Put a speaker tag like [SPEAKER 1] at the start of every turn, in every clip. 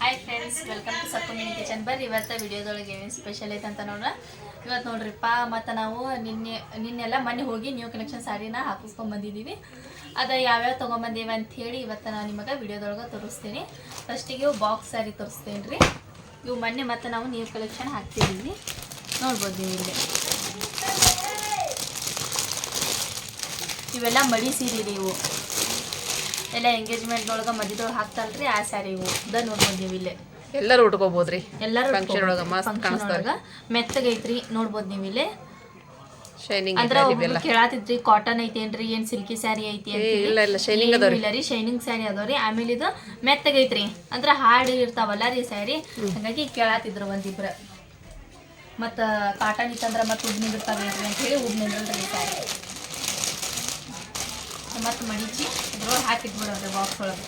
[SPEAKER 1] Hi friends, welcome to Sakkumini kitchen. ಬರ್ರಿ ಇವತ್ತು ವಿಡಿಯೋದೊಳಗೆ ಏನು ಸ್ಪೆಷಲ್ ಐತೆ ಅಂತ ನೋಡ್ರ. ಇವತ್ತು ನೋಡ್ರಿಪ್ಪ, ಮತ್ತು ನಾವು ನಿನ್ನೆಲ್ಲ ಮೊನ್ನೆ ಹೋಗಿ ನ್ಯೂ ಕಲೆಕ್ಷನ್ ಸ್ಯಾರಿನ ಹಾಕಿಸ್ಕೊಂಡು ಬಂದಿದ್ದೀವಿ. ಅದು ಯಾವ್ಯಾವ ತೊಗೊಂಬಂದೀವಿ ಅಂಥೇಳಿ ಇವತ್ತು ನಾನು ನಿಮಗೆ ವಿಡಿಯೋದೊಳಗೆ ತೋರಿಸ್ತೀನಿ. ಫಸ್ಟಿಗೆ ಬಾಕ್ಸ್ ಸ್ಯಾರಿ ತೋರಿಸ್ತೇನೆ ರೀ. ಇವು ಮೊನ್ನೆ ಮತ್ತು ನಾವು ನ್ಯೂ ಕಲೆಕ್ಷನ್ ಹಾಕ್ತಿದ್ದೀವಿ, ನೋಡ್ಬೋದು ನೀವು ಇಲ್ಲಿ. ಇವೆಲ್ಲ ಮಡಿ ಸೀರೆ ರೀ. ಇವು ಎಲ್ಲ ಎಂಗೇಜ್ಮೆಂಟ್ದೊಳಗೆ ಮದುವೆದೊಳಗೆ ಹಾಕ್ತಾರಲ್ರಿ, ಆ ಸ್ಯಾರಿ ಇವು ನೋಡ್ಬೋದು ನೀವು ಇಲ್ಲಿ.
[SPEAKER 2] ಎಲ್ಲರೂ ಉಟ್ಕೋಬೋದ್ರಿ,
[SPEAKER 1] ಎಲ್ಲರೂ
[SPEAKER 2] ಫಂಕ್ಷನ್ ಒಳಗೆ ಮಸ್ತ್ ಕಾಣಿಸ್ತಾವ.
[SPEAKER 1] ಮೆತ್ತಗೈತ್ರಿ, ನೋಡ್ಬೋದು ನೀವು ಇಲ್ಲಿ.
[SPEAKER 2] ಶೈನಿಂಗ್
[SPEAKER 1] ಅಂದ್ರೆ ಒಬ್ರು ಕೇಳಾತಿದ್ರಿ ಕಾಟನ್ ಐತೇನ್ರಿ, ಏನ್ ಸಿಲ್ಕಿ ಸ್ಯಾರಿ ಐತಿ ಅಂತ.
[SPEAKER 2] ಇಲ್ಲ ಇಲ್ಲ, ಶೈನಿಂಗ್ ಅದಾವ್ರಿ.
[SPEAKER 1] ಇಲ್ಲ ರೀ, ಶೈನಿಂಗ್ ಸ್ಯಾರಿ ಅದಾವ್ರಿ. ಆಮೇಲೆ ಇದು ಮೆತ್ತಗೈತ್ರಿ, ಅಂದ್ರೆ ಹಾಡ್ ಇರ್ತಾವಲ್ಲ ರೀ ಸ್ಯಾರಿ, ಹಾಗಾಗಿ ಕೇಳಾತಿದ್ರು ಒಂದಿಬ್ರು. ಮತ್ತ ಕಾಟನ್ ಇತ್ತಂದ್ರ ಮತ್ತೆ ಉಬ್ ನಿಂದಿರ್ತಾವೇನ್ರಿ ಅಂತ ಹೇಳಿ ಉಬ್ ನಿಂದ್ರಲ್ರಿ ಸ್ಯಾರಿ. ಮತ್ತೆ ಮಡಿಚಿ ಇದ್ರೊಳಗೆ ಹಾಕಿಟ್ಬಿಡೋದ್ರಿ ಬಾಕ್ಸ್ ಒಳಗೆ.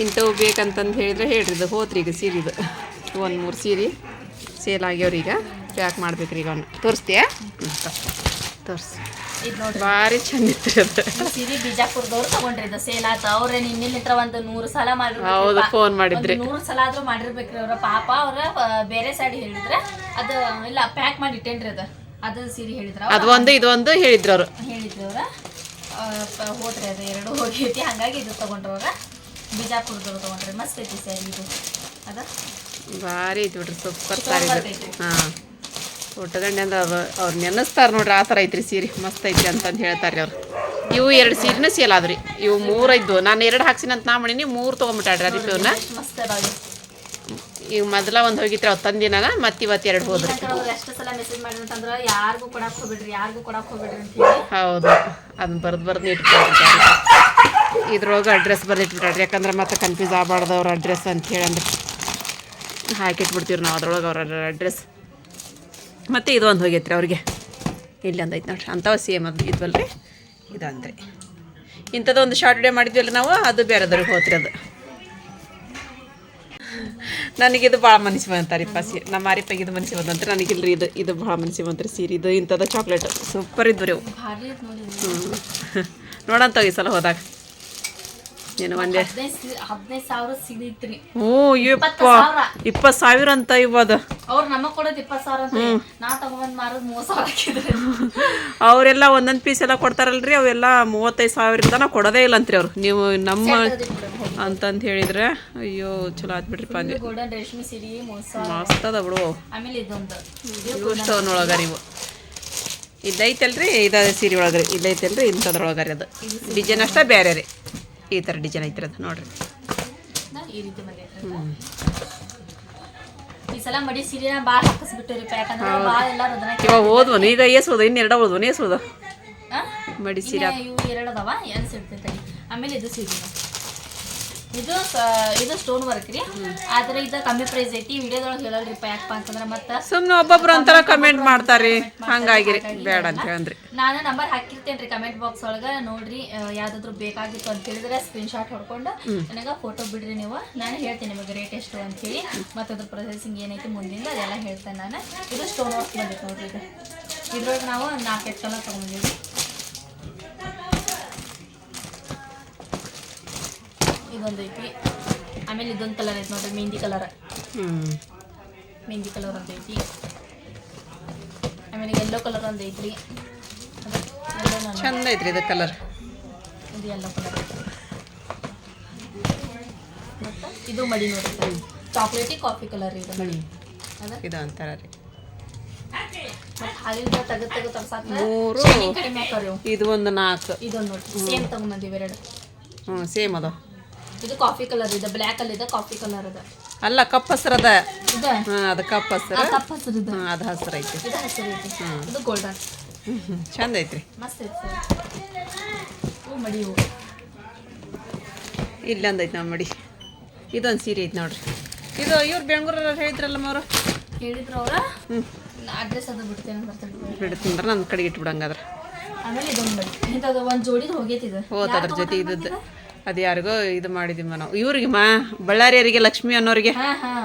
[SPEAKER 2] ಇಂಥವು ಬೇಕಂತಂದು ಹೇಳಿದ್ರೆ ಹೇಳ್ರಿ, ಇದು ಹೋತ್ರಿ ಈಗ ಸೀರಿದು 1-3 ಸೀರೆ ಸೇಲ್ ಆಗ್ಯಾವ್ರಿ. ಈಗ ಪ್ಯಾಕ್ ಮಾಡ್ಬೇಕ್ರಿ. ಈಗ ಅವನ್ನ ತೋರಿಸ್ತೀಯಾ? ತೋರಿಸಿ.
[SPEAKER 1] ಇದು ನೋಡ್ರಿ,
[SPEAKER 2] ಭಾರಿ ಚಂದ ಇತ್ತು ಅದು.
[SPEAKER 1] ಸೀರೆ ಬಿಜಾಪುರದವ್ರು ತಗೊಂಡ್ರಿ, ಇದು ಸೇಲ್ ಆತ. ಅವ್ರ ನಿನ್ನಿತ್ರ ಒಂದು 100 ಸಲ ಮಾಡಿರ್ಬೇಕು.
[SPEAKER 2] ಹೌದು, ಫೋನ್ ಮಾಡಿದ್ರಿ.
[SPEAKER 1] 100 ಸಲ ಆದ್ರೂ ಮಾಡಿರ್ಬೇಕ್ರಿ ಅವ್ರ. ಪಾಪ ಅವ್ರ ಬೇರೆ ಸ್ಯಾರಿ ಹೇಳಿದ್ರೆ ಅದು ಇಲ್ಲ ಪ್ಯಾಕ್ ಮಾಡಿ ಇಟ್ಟೇನ್ರಿ. ಅದು ಸೀರೆ ಹೇಳಿದ್ರ,
[SPEAKER 2] ಅದು ಒಂದು ಇದೊಂದು ಹೇಳಿದ್ರು ಅವರು.
[SPEAKER 1] ಹೇಳಿದ್ರು ಅವ್ರ. ಹೋದ್ರಿ, ಅದು ಎರಡು ಹೋಗೈತಿ, ಹಂಗಾಗಿ ಇದು ತಗೊಂಡ್ರವ್ರ. ಬಿಜಾಪುರದವ್ರು ತಗೊಂಡ್ರಿ. ಮಸ್ತ್ ಐತಿ ಸ್ಯಾರಿ ಇದು. ಅದ
[SPEAKER 2] ಭಾರಿ ಐತಿ ಬಿಡ್ರಿ, ಸೂಪರ್ ಸಾರಿ. ಹಾಂ, ಉಟ್ಕೊಂಡೆ ಅಂದ್ರೆ ಅವ್ರು ನೆನೆಸ್ತಾರೆ ನೋಡ್ರಿ, ಆ ಥರ ಐತ್ರಿ ಸೀರೆ. ಮಸ್ತ್ ಐತಿ ಅಂತಂದು ಹೇಳ್ತಾರೆ ಅವ್ರು. ಇವು 2 ಸೀರೆನೂ ಸೇಲ್ ಆದ್ರಿ. ಇವು 3 ಇದ್ದು, ನಾನು 2 ಹಾಕ್ಸಿನ ಅಂತ ನಾ ಮಾಡೀನಿ, 3 ತೊಗೊಂಬಿಟ್ಟಾಡ್ರಿ ಅದಕ್ಕೆ.
[SPEAKER 1] ಮಸ್ತ್ ಅದಾವ.
[SPEAKER 2] ಈಗ ಮೊದಲ ಒಂದು ಹೋಗಿತ್ರಿ, ಅವ್ರು ತಂದಿನ ಮತ್ತೆ ಇವತ್ತು 2 ಹೋದ್ರಿ.
[SPEAKER 1] ಎಷ್ಟು ಸಲ ಮೆಸೇಜ್ ಮಾಡಿದ್ರೆ ಯಾರಿಗೂ ಕೊಡಕ್ಕೆ ಹೋಗ್ಬಿಡ್ರಿ, ಯಾರಿಗೂ ಕೊಡಕ್ಕೆ ಹೋಗ್ಬಿಡ್ರಿ ಅಂತ ಹೇಳಿ.
[SPEAKER 2] ಹೌದು, ಅದನ್ನ ಬರ್ದು ಇಟ್ಬಿಟ್ಟಾರೆ. ಇದ್ರೊಳಗೆ ಅಡ್ರೆಸ್ ಬರ್ದಿಟ್ಬಿಟ್ಟಾಡ್ರಿ, ಯಾಕಂದ್ರೆ ಮತ್ತೆ ಕನ್ಫ್ಯೂಸ್ ಆಗಬಾರ್ದು ಅವ್ರ ಅಡ್ರೆಸ್ ಅಂತ ಹೇಳಿ ಅಂದ್ರೆ ಹಾಕಿಟ್ಬಿಡ್ತೀವಿ ನಾವು ಅದ್ರೊಳಗೆ ಅವ್ರ ಅಡ್ರೆಸ್. ಮತ್ತು ಇದು ಒಂದು ಹೋಗೈತ್ರಿ ಅವ್ರಿಗೆ. ಇಲ್ಲಿ ಒಂದು ಐತೆ ನೋಡ್ರಿ, ಅಂಥವು ಸೇಮ್ ಅದು ಇದ್ವಲ್ರಿ, ಇದು ಅಂದ್ರಿ. ಇಂಥದ್ದೊಂದು ಶಾರ್ಟ್ ವಿಡಿಯೋ ಮಾಡಿದ್ವಲ್ಲ ನಾವು, ಅದು ಬೇರೆದವ್ರಿಗೆ ಹೋತ್ರಿ. ಅದು ನನಗಿದು ಭಾಳ ಮನಸ್ಸು ಬಂತಾರಿಪ್ಪ ಸೀರೆ. ನಮ್ಮ ಮಾರಿಪ್ಪಾಗ ಇದು ಮನಸ್ಸು ಬಂದಂತ್ರಿ, ನನಗಿಲ್ರಿ ಇದು ಭಾಳ ಮನಸ್ಸು ಬಂತ್ರಿ ಸೀರೆ. ಇದು ಇಂಥದ್ದು ಚಾಕ್ಲೇಟ್ ಸೂಪರ್ ಇದ್ವು ರೀ ಅವು. ನೋಡಂತಾವ ಈ ಸಲ ಹೋದಾಗ. ಏನು ಒಂದೇ
[SPEAKER 1] 15,000 ಸಿಗೈತ್ರಿ.
[SPEAKER 2] ಹ್ಞೂ, 20,000 ಅಂತ ಇವಾಗ.
[SPEAKER 1] ಅವ್ರು ನಮಗೆ ಕೊಡೋದು 20,000 ಅಂತ. ನಾ ತಗೊಂಡ್ ಮಾರೋದು 30,000 ಹಾಕಿದ್ರಿ.
[SPEAKER 2] ಅವರೆಲ್ಲ ಒಂದೊಂದು ಪೀಸ್ ಎಲ್ಲ ಕೊಡ್ತಾರಲ್ರಿ, ಅವೆಲ್ಲ 35,000 ನಾವು ಕೊಡೋದೇ ಇಲ್ಲ ಅಂತ್ರಿ ಅವ್ರು. ನೀವು ನಮ್ಮ ಅಂತಂದು ಹೇಳಿದ್ರೆ ಅಯ್ಯೋ ಚಲೋ ಆತ್ಬಿಟ್ರಿಪ್ಪ ಅಂದ್ವಿ.
[SPEAKER 1] ಗೋಲ್ಡನ್ ರೇಷ್ಮೆ ಸೀರೆ
[SPEAKER 2] ಮಸ್ತ್ ಅದ ಬಿಡು.
[SPEAKER 1] ಆಮೇಲೆ ಇದೊಂದು
[SPEAKER 2] ಇಷ್ಟೊಳಗ ರೀ ಇವು. ಇದೈತಲ್ರಿ, ಇದ ಸೀರೆ ಒಳಗ್ರಿ. ಇದೈತಲ್ರಿ, ಇಂಥದ್ರೊಳಗರಿ. ಅದು ಡಿಸೈನ್ ಅಷ್ಟೇ ಬೇರೆ ರೀ. ಈ ಥರ ಡಿಸೈನ್ ಐತ್ರಿ ಅದು ನೋಡ್ರಿ.
[SPEAKER 1] ಈ ರೀತಿ ಬಂದೈತ್ರಿ. ಈ ಸಲ ಮಡಿ ಸೀರೆನ ಭಾಳ ಹಾಕಿಸ್ಬಿಟ್ಟಿರಿ, ಯಾಕಂದ್ರೆ ಭಾಳ ಎಲ್ಲರೂ ಅದನ್ನ
[SPEAKER 2] ಇವಾಗ ಓದ್ವನು. ಈಗ ಏಸೋದು, ಇನ್ನೆರಡ ಓದ್ವನು ಏಸೋದು ಮಡಿ ಸೀರೆ.
[SPEAKER 1] ಇವು 2 ಅದಾವ, ಎನ್ಸಿಡ್ತೈತಿ. ಆಮೇಲೆ ಇದು ಸೀರೆ, ಇದು ಸ್ಟೋನ್ ವರ್ಕ್ ರೀ. ಆದ್ರೆ ಇದು ಕಮ್ಮಿ ಪ್ರೈಸ್ ಐತಿ. ವಿಡಿಯೋದೊಳಗೆ ಹೇಳಲ್ರಿಪ್ಪ, ಯಾಕಪ್ಪ ಅಂತಂದ್ರೆ ಮತ್ತೆ ಸುಮ್ಮನೆ
[SPEAKER 2] ಒಬ್ಬೊಬ್ರು ಅಂತಾರ ಕಮೆಂಟ್ ಮಾಡ್ತಾರ್ರಿ, ಹಂಗಾಗಿರಿ ಬೇಡ ಅಂತ ಹೇಳಂದ್ರಿ.
[SPEAKER 1] ನಾನು ನಂಬರ್ ಹಾಕಿರ್ತೇನೆ ರೀ ಕಮೆಂಟ್ ಬಾಕ್ಸ್ ಒಳಗೆ, ನೋಡ್ರಿ. ಯಾವ್ದಾದ್ರು ಬೇಕಾಗಿತ್ತು ಅಂತ ಹೇಳಿದ್ರೆ ಸ್ಕ್ರೀನ್ಶಾಟ್ ಹೊಡ್ಕೊಂಡು ನನಗೆ ಫೋಟೋ ಬಿಡ್ರಿ ನೀವು. ನಾನು ಹೇಳ್ತೀನಿ ನಿಮಗೆ ರೇಟ್ ಎಷ್ಟು ಅಂತೇಳಿ, ಮತ್ತು ಅದ್ರ ಪ್ರೊಸೆಸಿಂಗ್ ಏನೈತಿ ಮುಂದಿಂದ ಅದೆಲ್ಲ ಹೇಳ್ತೇನೆ ನಾನು. ಇದು ಸ್ಟೋನ್ ವರ್ಕ್ ಬಂದಿತ್ತು ನೋಡ್ರಿ. ಇದ್ರೊಳಗೆ ನಾವು 4 ಕಲರ್ ತೊಗೊಂಡಿದ್ದೀವಿ. ಇದೊಂದು ಐತಿ. ಆಮೇಲೆ ಇದೊಂದು ಕಲರ್ ಐತಿ ನೋಡ್ರಿ, ಮೆಹಂದಿ ಕಲರ್. ಮೆಹಂದಿ ಕಲರ್ ಒಂದು ಐತಿ. ಆಮೇಲೆ ಯೆಲ್ಲೋ ಕಲರ್ ಒಂದು ಐತ್ರಿ.
[SPEAKER 2] ಚಂದ ಐತ್ರಿ ಇದು ಕಲರ್.
[SPEAKER 1] ಇದು ಯೆಲ್ಲೋ ಕಲರ್. ಮತ್ತು ಇದು ಮಡಿ ನೋಡ್ರಿ, ಚಾಕ್ಲೇಟಿ ಕಾಫಿ ಕಲರ್ ಇದು ಮಡಿ.
[SPEAKER 2] ಇದು ಅಂತಾರ ರೀ.
[SPEAKER 1] ಮತ್ತು ಹಾಲಿಂದ ತೆಗೆದು ತಗ್ಸಾಕ
[SPEAKER 2] 3
[SPEAKER 1] ಕಡಿಮೆ ಹಾಕೋರಿ.
[SPEAKER 2] ಇದು ಒಂದು 4.
[SPEAKER 1] ಇದೊಂದು ನೋಡ್ರಿ, ಸೇಮ್ ತಗೊಂಬಂದಿವಿ 2.
[SPEAKER 2] ಹ್ಞೂ, ಸೇಮ್ ಅದ.
[SPEAKER 1] ಇದು ಕಾಫಿ ಕಲರ್ ಇದೆ, ಬ್ಲ್ಯಾಕ್ ಅಲ್ಲಿ ಇದೆ, ಕಾಫಿ ಕಲರ್ ಅದ.
[SPEAKER 2] ಅಲ್ಲ, ಕಪ್ ಹಸ್ರದ.
[SPEAKER 1] ಇದು
[SPEAKER 2] ಅದು ಕಪ್ ಹಸ್ರ.
[SPEAKER 1] ಕಪ್ ಹಸಿರು ಇದೆ,
[SPEAKER 2] ಅದು ಹಸ್ರ ಐತಿ.
[SPEAKER 1] ಇದು ಹಸಿರು ಐತಿ. ಇದು ಗೋಲ್ಡನ್.
[SPEAKER 2] ಚಂದ ಐತ್ರಿ,
[SPEAKER 1] ಮಸ್ತ್ ಐತಿ. ಹೂ ಮಡಿ ಹೂ
[SPEAKER 2] ಇಲ್ಲೊಂದು ಐತಿ ನಮ್ಮ ಮಡಿ. ಇದೊಂದು ಸೀರೆ ಐತಿ ನೋಡ್ರಿ. ಇದು ಇವ್ರು ಬೆಂಗಳೂರಲ್ಲಿ ಹೇಳಿದ್ರಲ್ಲ ಅವರು,
[SPEAKER 1] ಹೇಳಿದ್ರು ಅವ್ರ. ಅಡ್ರೆಸ್ ಅದು ಬಿಡ್ತೇನೆ,
[SPEAKER 2] ಬಿಡ್ತೀನಿ ನನ್ನ ಕಡೆಗೆ ಇಟ್ಬಿಡಂಗಾದ್ರೆ.
[SPEAKER 1] ಆಮೇಲೆ ಇದೊಂದು ಮಡಿ, ಇಂಥದ್ದು ಒಂದು ಜೋಡಿದು ಹೋಗೈತಿದೆ.
[SPEAKER 2] ಹೋದ ಅದ್ರ ಜೊತೆ ಇದ್ದದ್ದು. ಅದು ಯಾರಿಗೋ ಇದು ಮಾಡಿದೀವಿ ನಾವು. ಇವ್ರಿಗೆ ಬಳ್ಳಾರಿಯವರಿಗೆ, ಲಕ್ಷ್ಮಿ ಅನ್ನೋರಿಗೆ,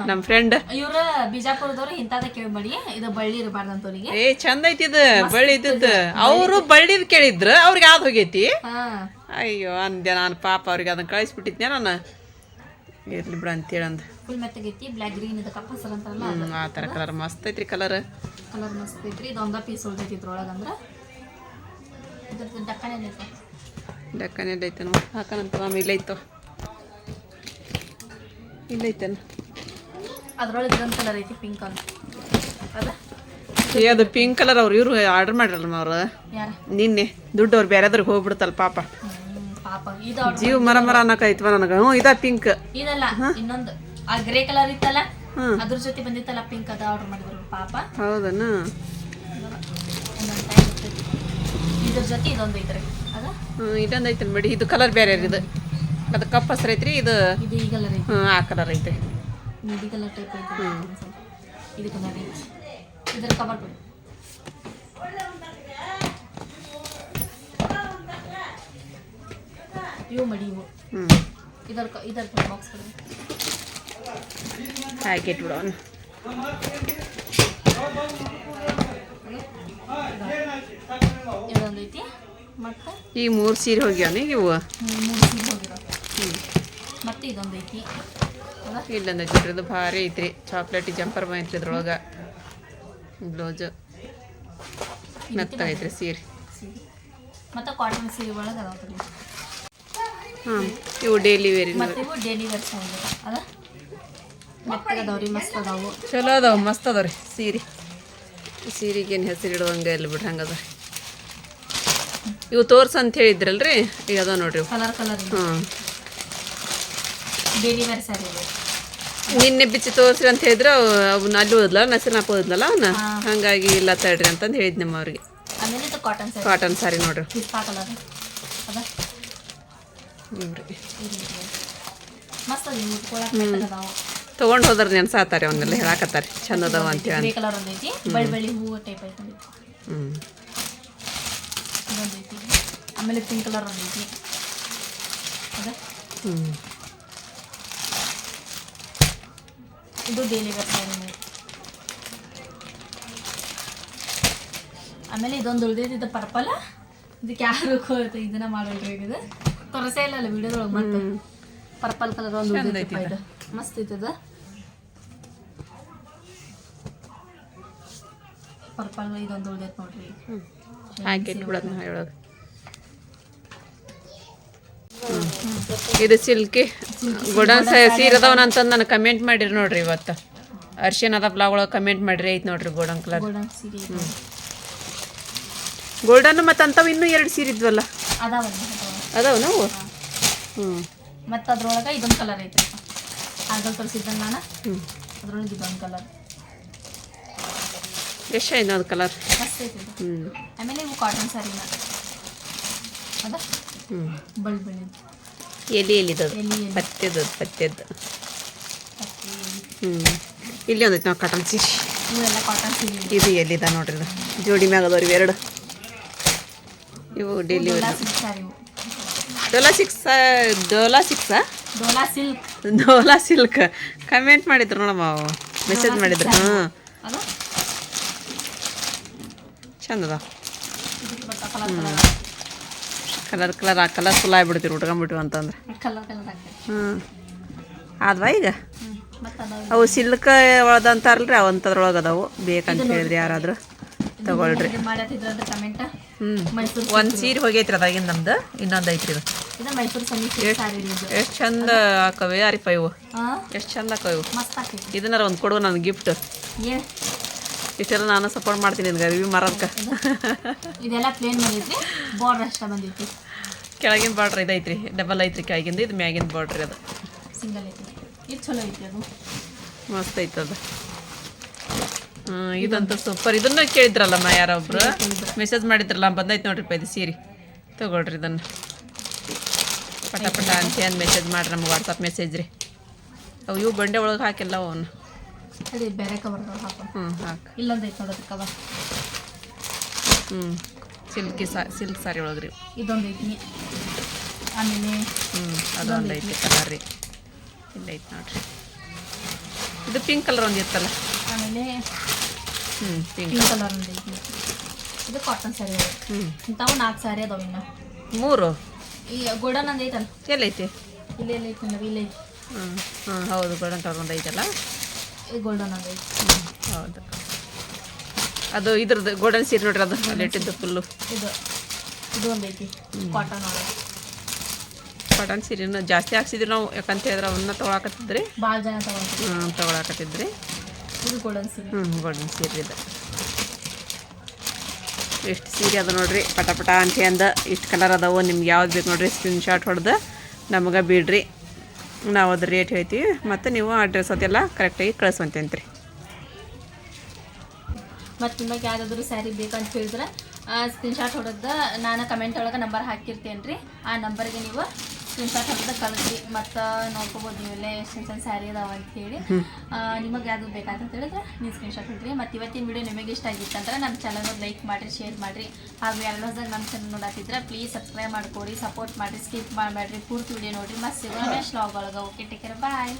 [SPEAKER 2] ನಮ್ಮ ಫ್ರೆಂಡ್.
[SPEAKER 1] ಇವ್ರ ಬಿಜಾಪುರದವ್ರು ಇಂಥದ ಕೇಳಿ ಮಡಿ. ಇದು ಬಳ್ಳಿ ಇರಬಾರ್ದಂತವ್ರಿಗೆ.
[SPEAKER 2] ಚಂದ ಐತಿದ ಬಳ್ಳಿ ಇದ್ದದ್ದು. ಅವರು ಬಳ್ಳಿದ್ ಕೇಳಿದ್ರು, ಅವ್ರಿಗೆ ಯಾವ್ದು ಹೋಗೈತಿ. ಅಯ್ಯೋ ಅಂದೆ ನಾನು, ಪಾಪ ಅವ್ರಿಗೆ ಅದನ್ನ ಕಳಿಸ್ಬಿಟ್ಟಿದ್ನೆ ನಾನು. ಇರ್ಲಿ ಬಿಡು ಅಂತೇಳಿ ಅಂದ.
[SPEAKER 1] ಫುಲ್ ಮೆತ್ತಗೈತಿ. ಬ್ಲ್ಯಾಕ್ ಗ್ರೀನ್ ಇದು ಕಪ್ಪ ಹಸರು ಅಂತಾರಲ್ಲ
[SPEAKER 2] ಆ ಥರ ಕಲರ್ ಮಸ್ತ್ ಐತ್ರಿ. ಕಲರ್
[SPEAKER 1] ಮಸ್ತ್ ಐತ್ರಿ. ಇದು ಒಂದ ಪೀಸ್ ಉಳ್ದೈತಿ ಇದ್ರೊಳಗೆ. ಅಂದ್ರೆ ಇದ್ರದ್ದು ಡಕ್ಕನೆ ಐತೆ.
[SPEAKER 2] ಡಕ್ಕನೆ ಐತೆ ನೋಡಿ ಹಾಕನಂತ ಮಾಮ. ಇಲ್ಲೈತೋ ಇಲ್ಲೈತೇನ.
[SPEAKER 1] ಅದ್ರೊಳಗೆ ಇದೊಂದು ಕಲರ್ ಐತಿ ಪಿಂಕ್ ಅಂತ. ಅದ
[SPEAKER 2] ಅದು ಪಿಂಕ್ ಕಲರ್ ಅವ್ರು ಇವರು ಆರ್ಡರ್ ಮಾಡಿರಲ್ಲ ಅವ್ರು
[SPEAKER 1] ಯಾರ
[SPEAKER 2] ನಿನ್ನೆ. ದುಡ್ಡು ಅವ್ರು ಬೇರೆದ್ರಿಗೆ ಹೋಗ್ಬಿಡುತ್ತಲ್ಲ ಪಾಪ.
[SPEAKER 1] ಪಾಪ ಇದು
[SPEAKER 2] ಜೀವ ಮರ ಮರ ಅನ್ನಕೈತ್ವ ನನಗೆ. ಇದಾ ಪಿಂಕ್.
[SPEAKER 1] ಇದಲ್ಲ ಇನ್ನೊಂದು ಆ ಗ್ರೇ ಕಲರ್ ಇತ್ತಲ್ಲ ಅದ್ರ ಜೊತೆ ಬಂದಿತ್ತಲ್ಲ ಪಿಂಕ್. ಅದ ಆರ್ಡರ್ ಮಾಡಿದ್ರು ಪಾಪ.
[SPEAKER 2] ಹೌದನ.
[SPEAKER 1] ಇದ್ರ ಜೊತೆ ಇದೊಂದು ಐತ್ರಿ. ಅದ
[SPEAKER 2] ಇದೊಂದು ಐತೆ ಬಿಡಿ. ಇದು ಕಲರ್ ಬೇರೆ ಇದು. ಅದು ಕಪ್ ಹಸ್ರು ಐತ್ರಿ. ಇದು
[SPEAKER 1] ಈ ಕಲರ್ ಐತಿ.
[SPEAKER 2] ಆ ಕಲರ್ ಐತೆ.
[SPEAKER 1] ನೀಲಿ ಕಲರ್ ಟೈಪ್ ಐತಿ. ಇದು ಕಲರ್ ಐತಿ. ಇದರ ಕವರ್ ಕೊಡಿ. ಇವು ಮಡಿ ಇವು. ಇದರ ಬಾಕ್ಸ್ ಕೊಡಿ.
[SPEAKER 2] ಹಾಕಿ ಇಟ್ಬಿಡೋಣ.
[SPEAKER 1] ಇದೊಂದು ಐತಿ. ಮತ್ತೆ
[SPEAKER 2] ಈ 3 ಸೀರೆ ಹೋಗ್ಯಾವ ಈಗ ಇವು.
[SPEAKER 1] 3 ಸೀರೆ ಹೋಗಿರೋ. ಮತ್ತೆ ಇದೊಂದು ಐತಿ.
[SPEAKER 2] ಇಲ್ಲೊಂದು ಐತಿ. ಇದು ಭಾರಿ ಐತ್ರಿ. ಚಾಕ್ಲೇಟ್ ಜಂಪರ್ ಬಂತೈತ್ರಿ ಇದ್ರೊಳಗೆ. ಬ್ಲೌಸ್ ಮೆತ್ತಗೈತ್ರಿ ಸೀರೆ.
[SPEAKER 1] ಮತ್ತೆ ಕಾಟನ್ ಸೀರೆ ಒಳಗೆ ಅದಾವ.
[SPEAKER 2] ಹಾಂ ಇವು ಡೈಲಿ ವೇರಿ.
[SPEAKER 1] ಮತ್ತೆ ಇವು ಡೈಲಿ ವೇರ್ ಅದ ಮೆತ್ತಗದವ್ರಿ. ಮಸ್ತ್ ಅದಾವು.
[SPEAKER 2] ಚಲೋ ಅದಾವ. ಮಸ್ತ್ ಅದಾವ್ರಿ ಸೀರೆ. ಸೀರೆಗೇನು ಹೆಸರು ಇಡುವಂಗೆ ಇಲ್ಲ ಬಿಡ್ರಿ. ಹಂಗದ. ಇವು ತೋರ್ಸ ಅಂತ ಹೇಳಿದ್ರಲ್ರಿ. ಈಗ ಅದಾವ ನೋಡ್ರಿ.
[SPEAKER 1] ಕಲರ್
[SPEAKER 2] ಹಾಂ
[SPEAKER 1] ಡೈಲಿ ವೇರ್ ಸ್ಯಾರಿ.
[SPEAKER 2] ನಿನ್ನೆ ಬಿಚ್ಚಿ ತೋರಿಸ್ರಿ ಅಂತ ಹೇಳಿದ್ರೆ ಅವನ್ನ ಅಲ್ಲಿ ಓದ್ಲ ನಸಿರ್ನಾಪ್ ಓದ್ಲಲ್ಲ ಅವನ್ನ. ಹಾಗಾಗಿ ಇಲ್ಲ ತಡ್ರಿ ಅಂತಂದು ಹೇಳಿದ್ ನಮ್ಮ ಅವ್ರಿಗೆ.
[SPEAKER 1] ಆಮೇಲೆ ಇದು ಕಾಟನ್ ಸ್ಯಾರಿ.
[SPEAKER 2] ಕಾಟನ್ ಸಾರಿ ನೋಡ್ರಿ.
[SPEAKER 1] ಪಿಸ್ತಾ ಕಲರ್ ಅದ. ಮಸ್ತ್ ಅದ. ಮುಟ್ಕೊಳಕ್ಕೆ ಮೆತ್ತಗದಾವು.
[SPEAKER 2] ತೊಗೊಂಡು ಹೋದ್ರೆ ನೆನ್ಸಾತಾರೆ. ಅವನ್ನೆಲ್ಲ ಹೇಳಾಕತ್ತಾರೆ ಚಂದ ಅದಾವ ಅಂತೇಳಿ.
[SPEAKER 1] ಗ್ರೇ ಕಲರ್ ಒಂದು ಐತಿ. ಬಳ್ಳಿ ಬಳ್ಳಿ ಹೂವು ಟೈಪ್ ಐತಿ. ಇದೊಂದು ಐತಿ. ಆಮೇಲೆ ಪಿಂಕ್ ಕಲರ್ ಒಂದು ಐತಿ. ಅದ ಇದು ಡೈಲಿ ವೇರ್ ಸ್ಯಾರಿ. ಆಮೇಲೆ ಇದೊಂದು ಉಳಿದೈತಿ. ಇದು ಪರ್ಪಲ್. ಇದಕ್ಕೆ ಯಾರು ಇದನ್ನ ಮಾಡೋಲ್ರಿ. ಇದು ತೋರಿಸೇ ಇಲ್ಲ ವಿಡಿಯೋದೊಳಗೆ. ಮತ್ತೆ ಪರ್ಪಲ್ ಕಲರ್ ಒಂದು ಉಳಿದೈತಿ. ಇದು ಮಸ್ತ್ ಐತದ. ಪರ್ಪಲ್ ಇದೊಂದು ಉಳಿದೈತಿ ನೋಡ್ರಿ.
[SPEAKER 2] ಹಾಕಿ ಇಟ್ಬಿಡೋದು ಒಳಗೆ. ಇದು ಸಿಲ್ಕಿ ಗೋಡನ್ ಸೀರೆ ಅದಾವನ ಅಂತಂದು ನನಗೆ ಕಮೆಂಟ್ ಮಾಡಿರಿ ನೋಡ್ರಿ. ಇವತ್ತು ಅರ್ಶಿನದ ಬ್ಲಾಗ್ ಒಳಗೆ ಕಮೆಂಟ್ ಮಾಡಿರಿ. ಐತೆ ನೋಡ್ರಿ ಗೋಲ್ಡನ್ ಕಲರ್. ಗೋಲ್ಡನ್ ಮತ್ತು ಅಂಥವು ಇನ್ನೂ 2 ಸೀರೆ ಇದ್ವಲ್ಲ ಅದಾವ ನಾವು.
[SPEAKER 1] ಮತ್ತು ಅದ್ರೊಳಗೆ ಇದೊಂದು ಕಲರ್ ಐತೆ. ಆಗಲ್ ತೋರಿಸಿದ್ದಂಗೆ ನಾನು. ಅದ್ರೊಳಗೆ ಇದೊಂದು ಕಲರ್
[SPEAKER 2] ಎಷ್ಟು ಐತೆ ಅದು ಕಲರ್.
[SPEAKER 1] ಮಸ್ತ್ ಐತೆ. ಆಮೇಲೆ ಇವು ಕಾಟನ್ ಸ್ಯಾರಿನ ಅದ. ಬಳ್ಳಿ ಬಳ್ಳಿ
[SPEAKER 2] ಎಲ್ಲಿದ್ದು ಪತ್ತೆದ್ದು. ಇಲ್ಲಿ ಒಂದೈತೆ ನಾವು ಕಾಟನ್ ಸೀರೆ.
[SPEAKER 1] ಇವೆಲ್ಲ ಕಾಟನ್ ಸೀರೆ.
[SPEAKER 2] ಇದು ಎಲ್ಲಿದ ನೋಡ್ರಿ. ಇದು ಜೋಡಿ ಮ್ಯಾಗ ಅದಾವ್ರಿ 2. ಇವು daily
[SPEAKER 1] sari.
[SPEAKER 2] Dhola silk comment ಮಾಡಿದ್ರು ನೋಡಮ್ಮ. ಮೆಸೇಜ್ ಮಾಡಿದ್ರು.
[SPEAKER 1] ಅದು
[SPEAKER 2] ಚಂದ ಅದ. ಕಲರ್ ಕಲರ್ಫುಲ್ ಆಗಿಬಿಡ್ತೀವಿ ಉಟ್ಕೊಂಡ್ಬಿಟ್ಟಿವಿ ಅಂತಂದ್ರೆ. ಆದ್ವಾ ಈಗ ಅವು ಸಿಲ್ಕ್ ಒಳದಂತಾರಲ್ರಿ. ಅವಂತದ್ರೊಳಗೆ ಅದಾವು. ಬೇಕಂತ ಹೇಳಿದ್ರಿ ಯಾರಾದರೂ ತಗೊಳ್ರಿ. ಒಂದು ಸೀರೆ ಹೋಗೈತ್ರಿ ಅದಾಗಿನ ನಮ್ದು. ಇನ್ನೊಂದು ಐತ್ರಿ ಇದು. ಎಷ್ಟು ಚಂದ ಹಾಕವೆ ಯಾರಿಪ್ಪ ಇವು. ಎಷ್ಟು ಚಂದ ಹಾಕವು. ಇದನ್ನಾರ ಒಂದು ಕೊಡುವ ನನಗೆ ಗಿಫ್ಟ್. ಇಷ್ಟೆಲ್ಲ ನಾನು ಸಪೋರ್ಟ್ ಮಾಡ್ತೀನಿ ನಿನ್ಗೆ ರಿವ್ಯೂ ಮಾರೋದಕ್ಕೆ.
[SPEAKER 1] ಇದೆಲ್ಲ ಪ್ಲೇನ್ ಬಂದೈತ್ರಿ. ಬಾರ್ಡರ್ ಅಷ್ಟೇ ಬಂದೈತಿ.
[SPEAKER 2] ಕೆಳಗಿನ ಬಾರ್ಡ್ರ್ ಇದೈತ್ರಿ. ಡಬಲ್ ಐತ್ರಿ ಕೆಳಗಿಂದ. ಇದು ಮ್ಯಾಗಿನ ಬಾರ್ಡ್ರಿ. ಅದು
[SPEAKER 1] ಸಿಂಗಲ್ ಐತಿ. ಇದು ಚಲೋ ಐತಿ. ಅದು
[SPEAKER 2] ಮಸ್ತ್ ಐತದ. ಇದಂತೂ ಸೂಪರ್. ಇದನ್ನ ಕೇಳಿದ್ರಲ್ಲಮ್ಮ ಯಾರೊಬ್ರು ಮೆಸೇಜ್ ಮಾಡಿದ್ರಲ್ಲ. ಬಂದೈತೆ ನೋಡ್ರಿಪ್ಪ ಇದು ಸೀರೆ. ತೊಗೊಳ್ರಿ ಇದನ್ನು. ಪಟ ಪಟ ಅಂತ ಮೆಸೇಜ್ ಮಾಡ್ರಿ ನಮ್ಗೆ. ವಾಟ್ಸಪ್ ಮೆಸೇಜ್ ರೀ. ಅವು ಇವು ಬಂಡೆ ಒಳಗೆ ಹಾಕಿಲ್ಲ ಅವನ್ನ.
[SPEAKER 1] ಅದೇ ಬೇರೆ ಕವರ್ ಹಾಕಿ.
[SPEAKER 2] ಹಾಕಿ.
[SPEAKER 1] ಇಲ್ಲೊಂದು ಐತೆ ನೋಡೋದು ಕವರ್.
[SPEAKER 2] ಸಿಲ್ಕ್ ಸಾರಿ ಒಳಗೆ ರೀ.
[SPEAKER 1] ಇದೊಂದು ಐತಿ. ಆಮೇಲೆ
[SPEAKER 2] ಅದೊಂದು ಐತಿ ಕಲರ್ ರೀ. ಇಲ್ಲ ಐತೆ ನೋಡ್ರಿ. ಇದು ಪಿಂಕ್ ಕಲರ್ ಒಂದು ಇತ್ತಲ್ಲ.
[SPEAKER 1] ಆಮೇಲೆ
[SPEAKER 2] ಪಿಂಕ್
[SPEAKER 1] ಕಲರ್ ಒಂದು ಐತಿ. ಇದು ಕಾಟನ್ ಸ್ಯಾರಿ. ಇಂಥವು 4 ಸ್ಯಾರಿ ಅದಾವ. ಇನ್ನು
[SPEAKER 2] 3
[SPEAKER 1] ಈ ಗೋಲ್ಡನ್ ಒಂದು ಐತಲ್ಲ.
[SPEAKER 2] ಎಲ್ಲೈತಿ.
[SPEAKER 1] ಇಲ್ಲೈತಿ. ಇಲ್ಲೈತಿ.
[SPEAKER 2] ಹೌದು ಗೋಲ್ಡನ್ ಕಲರ್ ಒಂದು ಐತಲ್ಲ.
[SPEAKER 1] ಇದು ಗೋಲ್ಡನ್ ಒಂದು ಐತಿ.
[SPEAKER 2] ಹೌದು ಅದು ಇದ್ರದ್ದು ಗೋಲ್ಡನ್ ಸೀರೆ ನೋಡ್ರಿ, ಅದು ಅಲ್ಲಿಟ್ಟಿದ್ದು ಫುಲ್ಲು.
[SPEAKER 1] ಇದು ಒಂದು ಐತಿ ಕಾಟನ್ ಒಳಗೆ.
[SPEAKER 2] ಕಾಟನ್ ಸೀರೆನೂ ಜಾಸ್ತಿ ಹಾಕ್ಸಿದ್ರಿ ನಾವು, ಯಾಕಂತ ಹೇಳಿದ್ರೆ ಅವನ್ನ ತೊಗೊಳಕತ್ತಿದ್ರಿ,
[SPEAKER 1] ಭಾಳ ಜನ ತಗೊಂಡ್ರಿ.
[SPEAKER 2] ತೊಗೊಳಕತ್ತಿದ್ರಿ.
[SPEAKER 1] ಇದು ಗೋಲ್ಡನ್ ಸೀರೆ.
[SPEAKER 2] ಗೋಲ್ಡನ್ ಸೀರೆ ಇದು. ಎಷ್ಟು ಸೀರೆ ಅದು ನೋಡ್ರಿ, ಪಟ ಪಟ ಅಂಟಿ ಅಂದ ಇಷ್ಟು ಕಲರ್ ಅದಾವು. ನಿಮ್ಗೆ ಯಾವ್ದು ಬೇಕು ನೋಡ್ರಿ ಸ್ಕ್ರೀನ್ಶಾಟ್ ಹೊಡೆದು ನಮಗೆ ಬಿಡ್ರಿ, ನಾವು ಅದ್ರ ರೇಟ್ ಹೇಳ್ತೀವಿ. ಮತ್ತು ನೀವು ಅಡ್ರೆಸ್ ಅದೆಲ್ಲ ಕರೆಕ್ಟಾಗಿ ಕಳಿಸ್ವಂತೇನ್ರಿ.
[SPEAKER 1] ಮತ್ತು ನಿಮಗೆ ಯಾವುದಾದ್ರೂ ಸ್ಯಾರಿ ಬೇಕಂತ ಹೇಳಿದ್ರೆ ಸ್ಕ್ರೀನ್ಶಾಟ್ ಹೊಡೆದು ನಾನು ಕಮೆಂಟ್ ಒಳಗೆ ನಂಬರ್ ಹಾಕಿರ್ತೇನೆ ರೀ. ಆ ನಂಬರ್ಗೆ ನೀವು ಸ್ಕ್ರೀನ್ಶಾಟ್ ಹೊಡೆದು ಕಳಿಸ್ರಿ. ಮತ್ತು ನೋಡ್ಕೋಬೋದು ನೀವೆಲ್ಲ ಎಷ್ಟು ಸ್ಯಾರಿ ಅದಾವ ಅಂಥೇಳಿ. ನಿಮಗೆ ಯಾವುದು ಬೇಕಂತ ಹೇಳಿದ್ರೆ ನೀವು ಸ್ಕ್ರೀನ್ಶಾಟ್ ಹೊಡ್ರಿ. ಮತ್ತು ಇವತ್ತಿನ ವಿಡಿಯೋ ನಿಮಗೆ ಇಷ್ಟ ಆಗಿತ್ತಂದ್ರೆ ನಮ್ಮ ಚಾನಲ್ನ ಲೈಕ್ ಮಾಡಿರಿ, ಶೇರ್ ಮಾಡಿರಿ. ಹಾಗೂ ಎರಡು ಹೊಸದಾಗ ನಮ್ಮ ಚಾನಲ್ ನೋಡತ್ತಿದ್ರೆ ಪ್ಲೀಸ್ ಸಬ್ಸ್ಕ್ರೈಬ್ ಮಾಡ್ಕೊಡಿ, ಸಪೋರ್ಟ್ ಮಾಡಿರಿ, ಸ್ಕಿಪ್ ಮಾಡಬೇಡ್ರಿ, ಪೂರ್ತಿ ವಿಡಿಯೋ ನೋಡಿರಿ. ಮತ್ತು ಸಿಗೋಣ ನೆಕ್ಸ್ಟ್ ವ್ಲಾಗ್ ಒಳಗೆ. ಓಕೆ, ಟೇಕ್ ಕೇರ್, ಬಾಯ್.